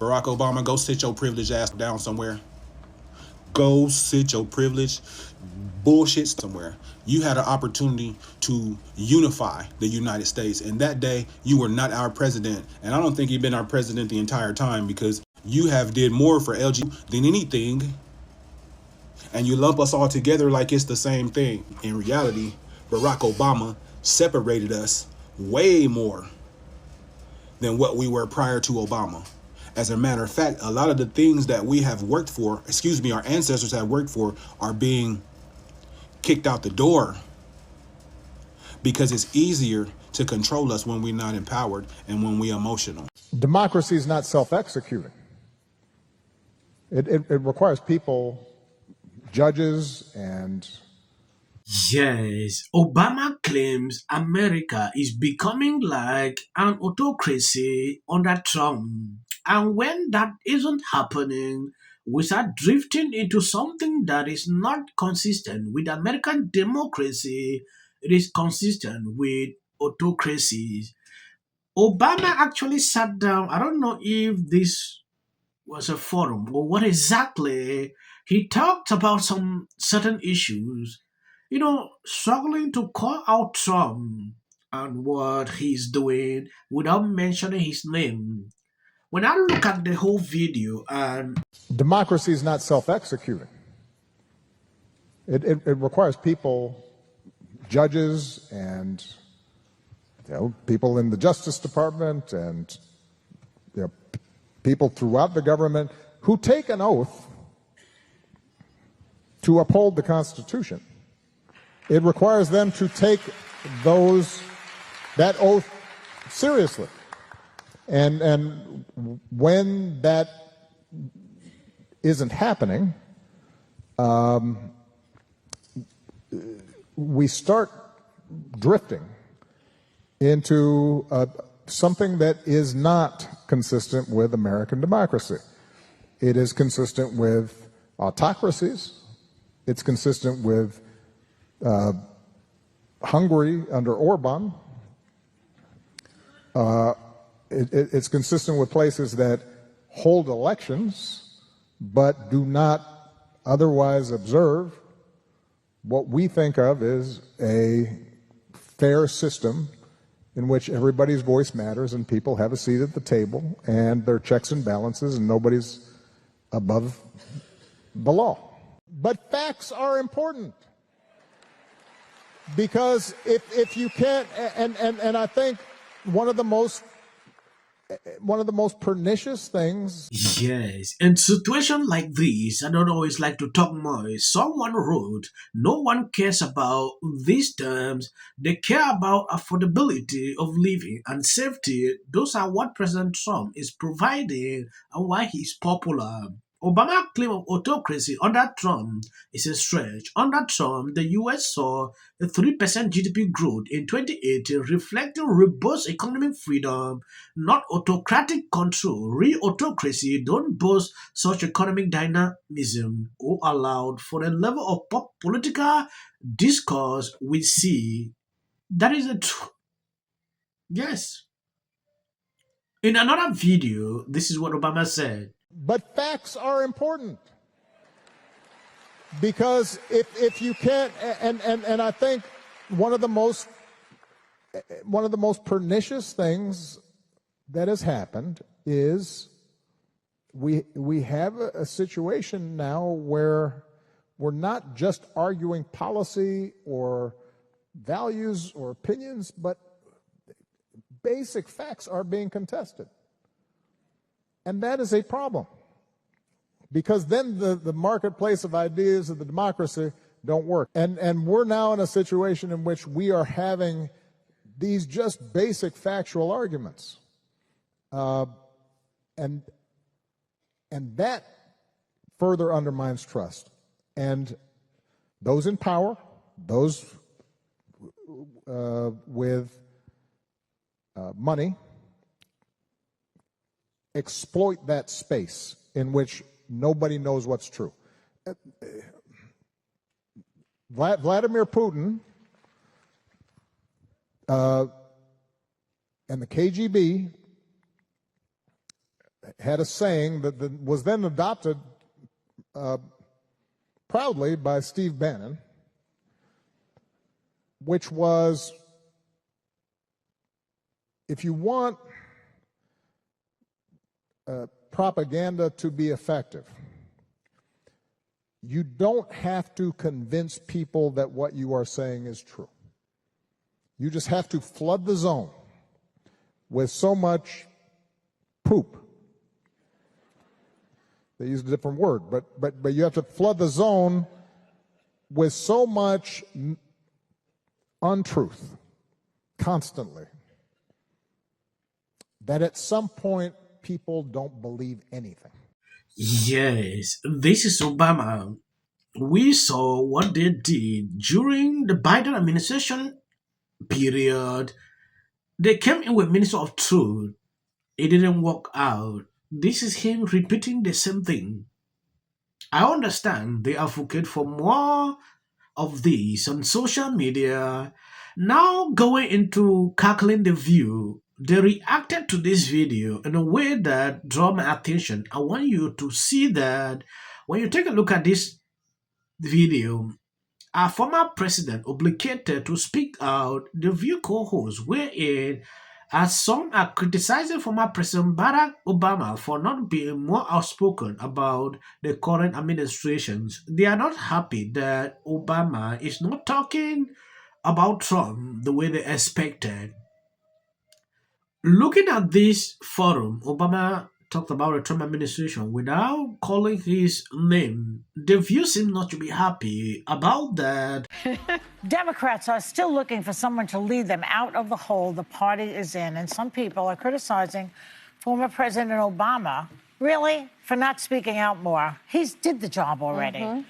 Barack Obama, go sit your privileged ass down somewhere. Go sit your privileged bullshit somewhere. You had an opportunity to unify the United States, and that day you were not our president. And I don't think you've been our president the entire time, because you have did more for LGBT than anything, and you lump us all together like it's the same thing. In reality, Barack Obama separated us way more than what we were prior to Obama. As a matter of fact, a lot of the things that we have worked for, our ancestors have worked for, are being kicked out the door because it's easier to control us when we're not empowered and when we're emotional. Democracy is not self-executing. It requires people, judges, and... Yes, Obama claims America is becoming like an autocracy under Trump. And when that isn't happening, we start drifting into something that is not consistent with American democracy. It is consistent with autocracies. Obama actually sat down. I don't know if this was a forum or what exactly. He talked about some certain issues, struggling to call out Trump and what he's doing without mentioning his name. When I look at the whole video, and Democracy is not self-executing. It requires people, judges, and people in the Justice Department, and people throughout the government who take an oath to uphold the Constitution. It requires them to take that oath seriously. And when that isn't happening, we start drifting into something that is not consistent with American democracy. It is consistent with autocracies. It's consistent with Hungary under Orban. It's consistent with places that hold elections but do not otherwise observe what we think of as a fair system in which everybody's voice matters and people have a seat at the table and there are checks and balances and nobody's above the law. But facts are important, because if you can't, and I think one of the most pernicious things. yes, in situations like this, I don't always like to talk much. Someone wrote, no one cares about these terms. They care about affordability of living and safety. Those are what President Trump is providing and why he's popular. Obama's claim of autocracy under Trump is a stretch. Under Trump, the US saw a 3% GDP growth in 2018, reflecting robust economic freedom, not autocratic control. Real autocracy don't boast such economic dynamism or allowed for a level of political discourse we see. That is a yes. In another video, this is what Obama said. But facts are important, because if you can't, and I think one of the most pernicious things that has happened is we have a situation now where we're not just arguing policy or values or opinions, but basic facts are being contested. And that is a problem, because then the marketplace of ideas of the democracy don't work. And we're now in a situation in which we are having these just basic factual arguments. And that further undermines trust. And those in power, those with money, exploit that space in which nobody knows what's true. Vladimir Putin and the KGB had a saying that was then adopted proudly by Steve Bannon, which was, if you want propaganda to be effective, you don't have to convince people that what you are saying is true. You just have to flood the zone with so much poop. They used a different word, but you have to flood the zone with so much untruth constantly that at some point people don't believe anything. Yes, this is Obama. We saw what they did during the Biden administration period. They came in with Minister of Truth. It didn't work out. This is him repeating the same thing. I understand they advocate for more of this on social media. Now going into calculating the view, they reacted to this video in a way that draw my attention. I want you to see that when you take a look at this video, our former president obligated to speak out, the view co-host wherein as some are criticizing former President Barack Obama for not being more outspoken about the current administrations. They are not happy that Obama is not talking about Trump the way they expected. Looking at this forum, Obama talked about the Trump administration without calling his name. The view seem not to be happy about that. Democrats are still looking for someone to lead them out of the hole the party is in, and some people are criticizing former President Obama, really, for not speaking out more. He's did the job already.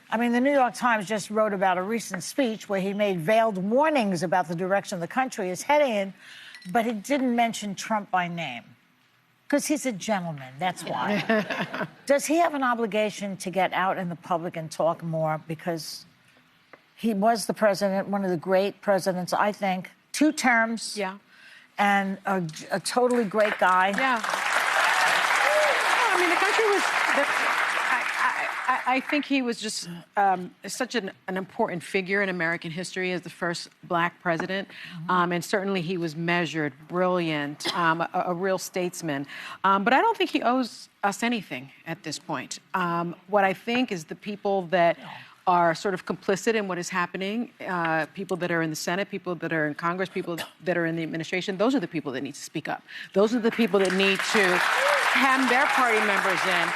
I mean, the New York Times just wrote about a recent speech where he made veiled warnings about the direction the country is heading in, but he didn't mention Trump by name. Because he's a gentleman, that's why. Does he have an obligation to get out in the public and talk more? Because he was the president, one of the great presidents, I think, 2 terms. Yeah. And a totally great guy. Yeah. I mean, the country was. I think he was just such an important figure in American history as the first Black president. And certainly he was measured, brilliant, a real statesman. But I don't think he owes us anything at this point. What I think is the people that are sort of complicit in what is happening, people that are in the Senate, people that are in Congress, people that are in the administration, those are the people that need to speak up. Those are the people that need to hem their party members in.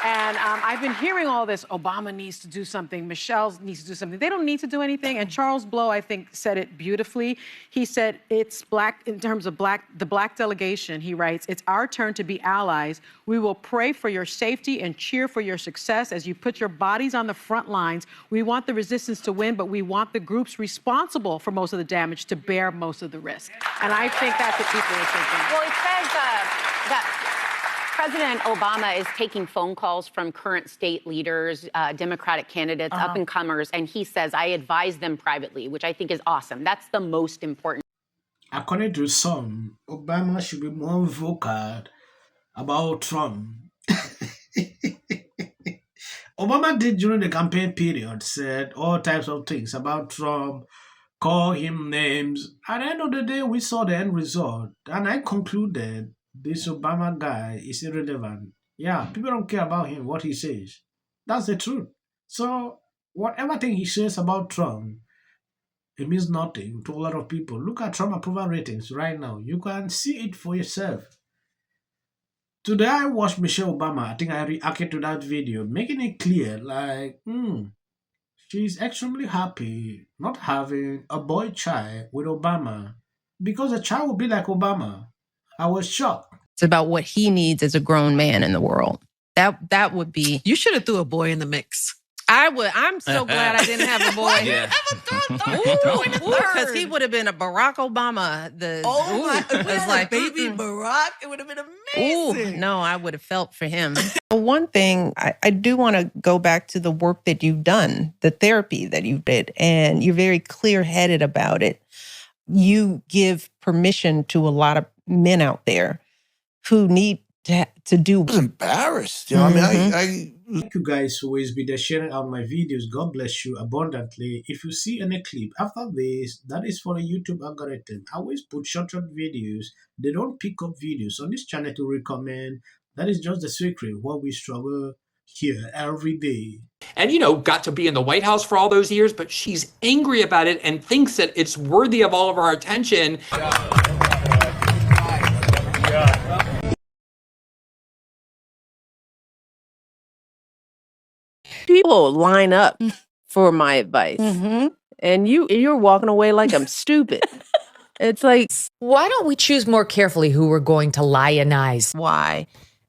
And I've been hearing all this, Obama needs to do something, Michelle needs to do something. They don't need to do anything. And Charles Blow, I think, said it beautifully. He said it's Black, in terms of the Black delegation, he writes, it's our turn to be allies. We will pray for your safety and cheer for your success as you put your bodies on the front lines. We want the resistance to win, but we want the groups responsible for most of the damage to bear most of the risk. And I think that's what people are thinking. Well, it says that President Obama is taking phone calls from current state leaders, Democratic candidates, up-and-comers, and he says, I advise them privately, which I think is awesome. That's the most important. According to some, Obama should be more vocal about Trump. Obama did during the campaign period, said all types of things about Trump, call him names. At the end of the day, we saw the end result, and I concluded this Obama guy is irrelevant. Yeah, people don't care about him, what he says. That's the truth. So, whatever thing he says about Trump, it means nothing to a lot of people. Look at Trump approval ratings right now. You can see it for yourself. Today, I watched Michelle Obama. I think I reacted to that video, making it clear, like, she's extremely happy not having a boy child with Obama because the child will be like Obama. I was shocked. It's about what he needs as a grown man in the world. That would be. You should have threw a boy in the mix. I would. I'm so glad I didn't have a boy. Yeah. Because he would have been a Barack Obama. It was like baby Barack. It would have been amazing. No, I would have felt for him. One thing, I do want to go back to the work that you've done, the therapy that you did, and you're very clear-headed about it. You give permission to a lot of men out there who need to do. I was embarrassed. You know, I mean, Thank you guys who always be there sharing out my videos. God bless you abundantly. If you see any clip after this, that is for the YouTube algorithm. I always put short videos. They don't pick up videos on this channel to recommend. That is just the secret what we struggle here every day. And, you know, got to be in the White House for all those years, but she's angry about it and thinks that it's worthy of all of our attention. People line up for my advice, and you're walking away like I'm stupid. It's like, why don't we choose more carefully who we're going to lionize? Why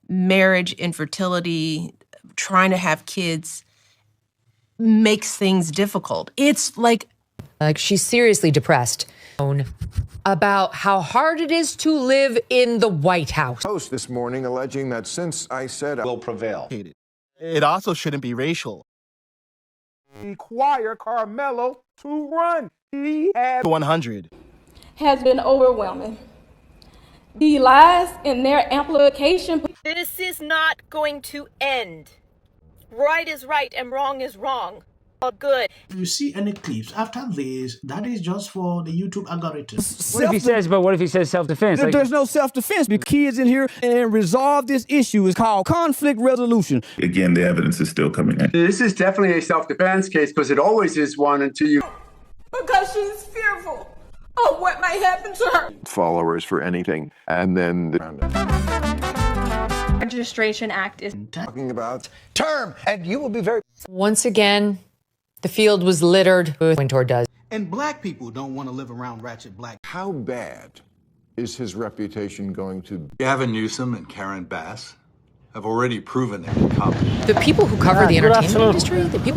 marriage, infertility, trying to have kids makes things difficult. It's like she's seriously depressed about how hard it is to live in the White House. Post this morning alleging that since I said I will prevail. It also shouldn't be racial. Require Carmelo to run. He had 100. Has been overwhelming. The lies and their amplification. This is not going to end. Right is right and wrong is wrong. All good. If you see any clips after this, that is just for the YouTube algorithm. What if he says self-defense? There's no self-defense because kids in here and resolve this issue is called conflict resolution. Again, the evidence is still coming in. This is definitely a self-defense case because it always is one until you... Because she's fearful of what might happen to her. Followers for anything. And then Registration Act is talking about term, and you will be very... Once again, the field was littered with Wintour does. And black people don't want to live around ratchet black. How bad is his reputation going to be? Gavin Newsom and Karen Bass have already proven they're incompetent. The people who cover the entertainment industry, the people